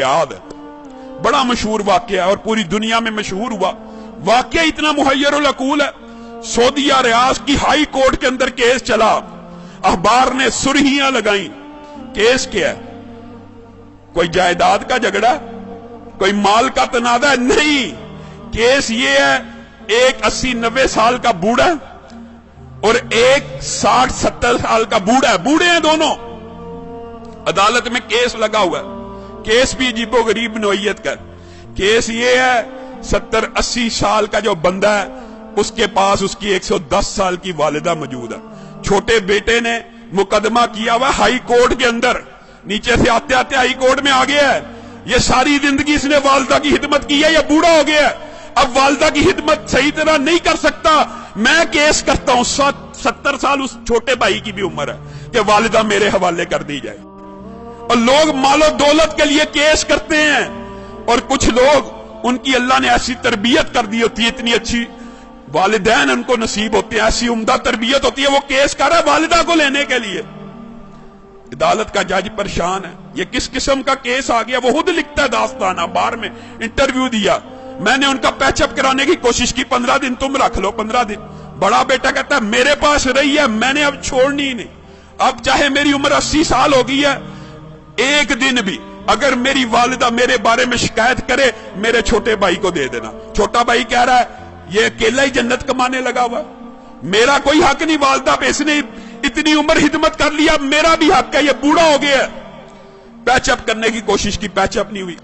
याद है, बड़ा मशहूर वाकया और पूरी दुनिया में मशहूर हुआ। वाकया इतना मुहय्यरुल अकूल है। सऊदीया रियाज की हाई कोर्ट के अंदर केस चला, अखबार ने सुर्खियां लगाई। केस क्या है? कोई जायदाद का झगड़ा, कोई माल का तनाजा है? नहीं, केस ये है, एक 80-90 साल का बूढ़ा और एक 60-70 साल का बूढ़ा है, बूढ़े हैं दोनों, अदालत में केस लगा हुआ है। केस भी अजीबो गरीब नौइयत का। केस ये है, 70-80 साल का जो बंदा है उसके पास उसकी 110 साल की वालिदा मौजूद है। छोटे बेटे ने मुकदमा किया हुआ हाई कोर्ट के अंदर, नीचे से आते आते हाई कोर्ट में आ गया है। ये सारी जिंदगी इसने वालिदा की खिदमत की है, ये बूढ़ा हो गया है, अब वालिदा की खिदमत सही तरह नहीं कर सकता। मैं केस करता हूं, 70 साल उस छोटे भाई की भी उम्र है कि वालिदा मेरे हवाले कर दी जाए। और लोग मालो दौलत के लिए केस करते हैं, और कुछ लोग उनकी अल्लाह ने ऐसी तरबियत कर दी होती है, इतनी अच्छी वालिदैन उनको नसीब होते हैं, ऐसी उम्दा तरबियत होती है, वो केस कर रहा है वालिदा को लेने के लिए। अदालत का जज परेशान है, ये किस किस्म का केस आ गया। वो खुद लिखता है दास्तान, अखबार में इंटरव्यू दिया, मैंने उनका पैचअप कराने की कोशिश की, 15 दिन तुम रख लो, 15 दिन। बड़ा बेटा कहता है मेरे पास रही है, मैंने अब छोड़नी ही नहीं, अब चाहे मेरी उम्र 80 साल हो गई है, एक दिन भी अगर मेरी वालिदा मेरे बारे में शिकायत करे, मेरे छोटे भाई को दे देना। छोटा भाई कह रहा है ये अकेला ही जन्नत कमाने लगा हुआ, मेरा कोई हक नहीं वालिदा पे, इसने इतनी उम्र खिदमत कर लिया, मेरा भी हक है, ये बूढ़ा हो गया। पैचअप करने की कोशिश की, पैचअप नहीं हुई।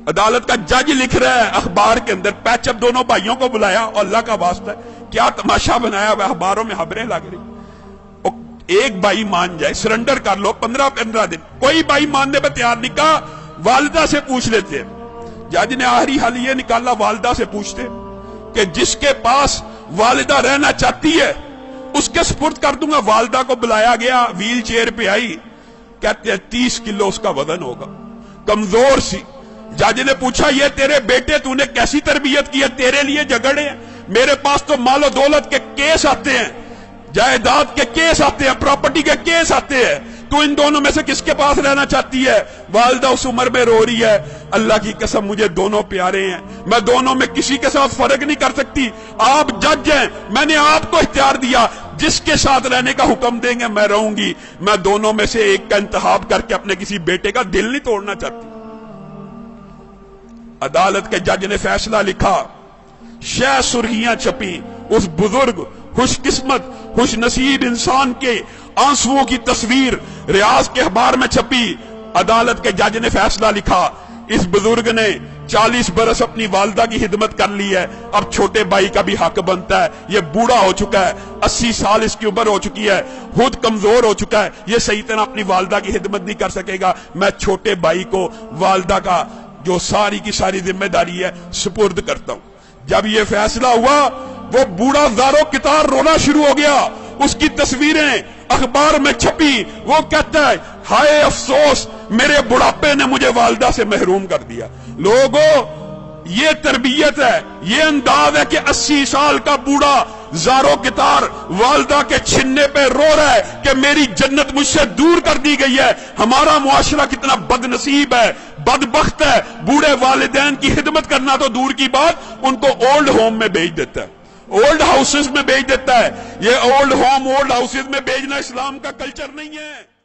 अदालत का जज लिख रहा है अखबार के अंदर, पैचअप दोनों भाइयों को बुलाया, और अल्लाह का वास्ता क्या तमाशा बनाया हुआ, अखबारों में खबरें लग रही। एक भाई मान जाए, सरेंडर कर लो, 15-15 दिन। कोई भाई मानने पर तैयार नहीं, कहा वालिदा से पूछ लेते। जज ने आखिरी हल ये निकाला, वालिदा से पूछते कि जिसके पास वालिदा रहना चाहती है उसके सुपुर्द कर दूंगा। वालिदा को बुलाया गया, व्हील चेयर पे आई, कहते हैं 30 किलो उसका वजन होगा, कमजोर सी। जज ने पूछा ये तेरे बेटे तूने कैसी तरबियत की है, तेरे लिए झगड़े हैं, मेरे पास तो मालो दौलत के केस आते हैं, जायदाद के केस आते हैं, प्रॉपर्टी के केस आते हैं, तू इन दोनों में से किसके पास रहना चाहती है? वालिदा उस उम्र में रो रही है, अल्लाह की कसम मुझे दोनों प्यारे हैं, मैं दोनों में किसी के साथ फर्क नहीं कर सकती, आप जज हैं, मैंने आपको इख्तियार दिया, जिसके साथ रहने का हुक्म देंगे मैं रहूंगी, मैं दोनों में से एक का इंतखाब करके अपने किसी बेटे का दिल नहीं तोड़ना चाहती। अदालत के जज ने फैसला लिखा, शह सुर्खियां छपी, उस बुजुर्ग खुशकिस्मत खुश नसीब इंसान के आंसुओं की तस्वीर रियाज के अखबार में छपी। अदालत के जज ने फैसला लिखा, इस बुजुर्ग ने 40 बरस अपनी वालिदा की खिदमत कर ली है, अब छोटे भाई का भी हक बनता है, ये बूढ़ा हो चुका है, 80 साल इसकी उम्र हो चुकी है, खुद कमजोर हो चुका है, ये सही तरह अपनी वालिदा की खिदमत नहीं कर सकेगा, मैं छोटे भाई को वालिदा का जो सारी की सारी जिम्मेदारी है सुपुर्द करता हूं। जब ये फैसला हुआ, वो बूढ़ा ज़ारो कितार रोना शुरू हो गया, उसकी तस्वीरें अखबार में छपी, वो कहता है हाय अफसोस, मेरे बुढ़ापे ने मुझे वालिदा से महरूम कर दिया। लोगों, ये तरबियत है, ये अंदाज है कि 80 साल का बूढ़ा ज़ारो कितार वालिदा के छिन्ने पे रो रहा है कि मेरी जन्नत मुझसे दूर कर दी गई है। हमारा मुआशरा कितना बदनसीब है, बदबख्त है, बूढ़े वालिदैन की खिदमत करना तो दूर की बात, उनको ओल्ड होम में भेज देता है, ओल्ड हाउसेस में भेज देता है। ये ओल्ड होम ओल्ड हाउसेस में भेजना इस्लाम का कल्चर नहीं है।